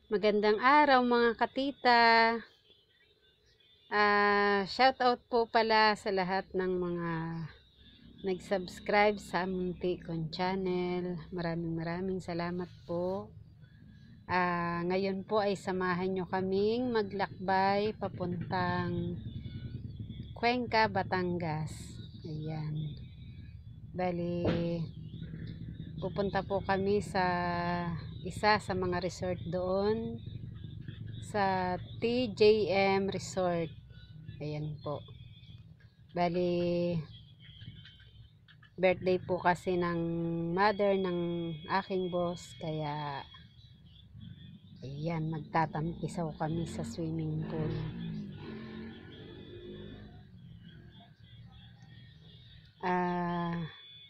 Magandang araw mga katita. Shout out po pala sa lahat ng mga nag-subscribe sa Munti Kong channel. Maraming salamat po. Ngayon po ay samahan nyo kaming maglakbay papuntang Cuenca, Batangas. Ayan. Bali, pupunta po kami sa isa sa mga resort doon sa TJM Resort. Ayan po. Bali, birthday po kasi ng mother ng aking boss. Kaya, ayan, magtatampisaw kami sa swimming pool.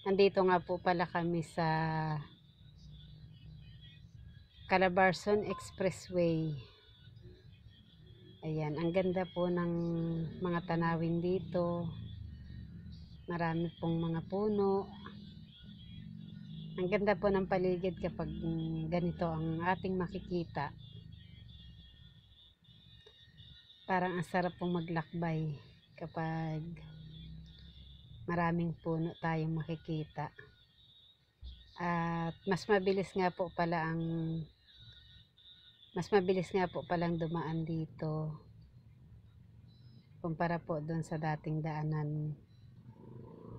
Nandito nga po pala kami sa Calabarzon Expressway. Ayan, ang ganda po ng mga tanawin dito. Marami pong mga puno. Ang ganda po ng paligid kapag ganito ang ating makikita. Parang ang sarap pong maglakbay kapag maraming puno tayong makikita. At mas mabilis nga po palang dumaan dito kumpara po doon sa dating daanan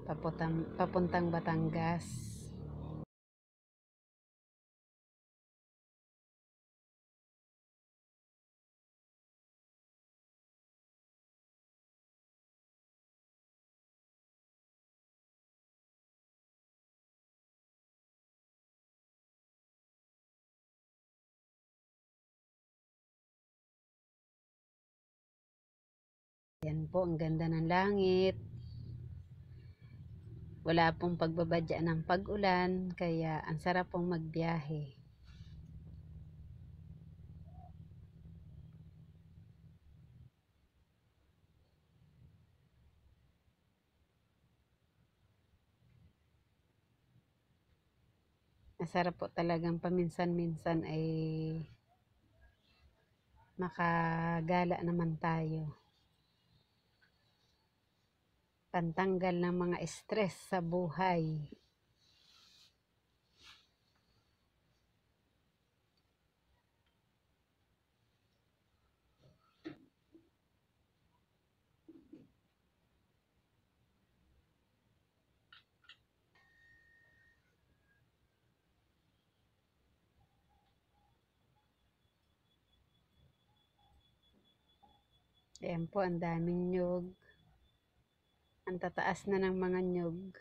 papuntang Batangas. Yan po, ang ganda ng langit. Wala pong pagbabadya ng pag-ulan, kaya ang sarap pong magbiyahe. Masarap po talagang paminsan-minsan ay makagala naman tayo. Pantanggal ng mga stress sa buhay. Ayan po, ang daming nyug. Ang tataas na ng mga nyug.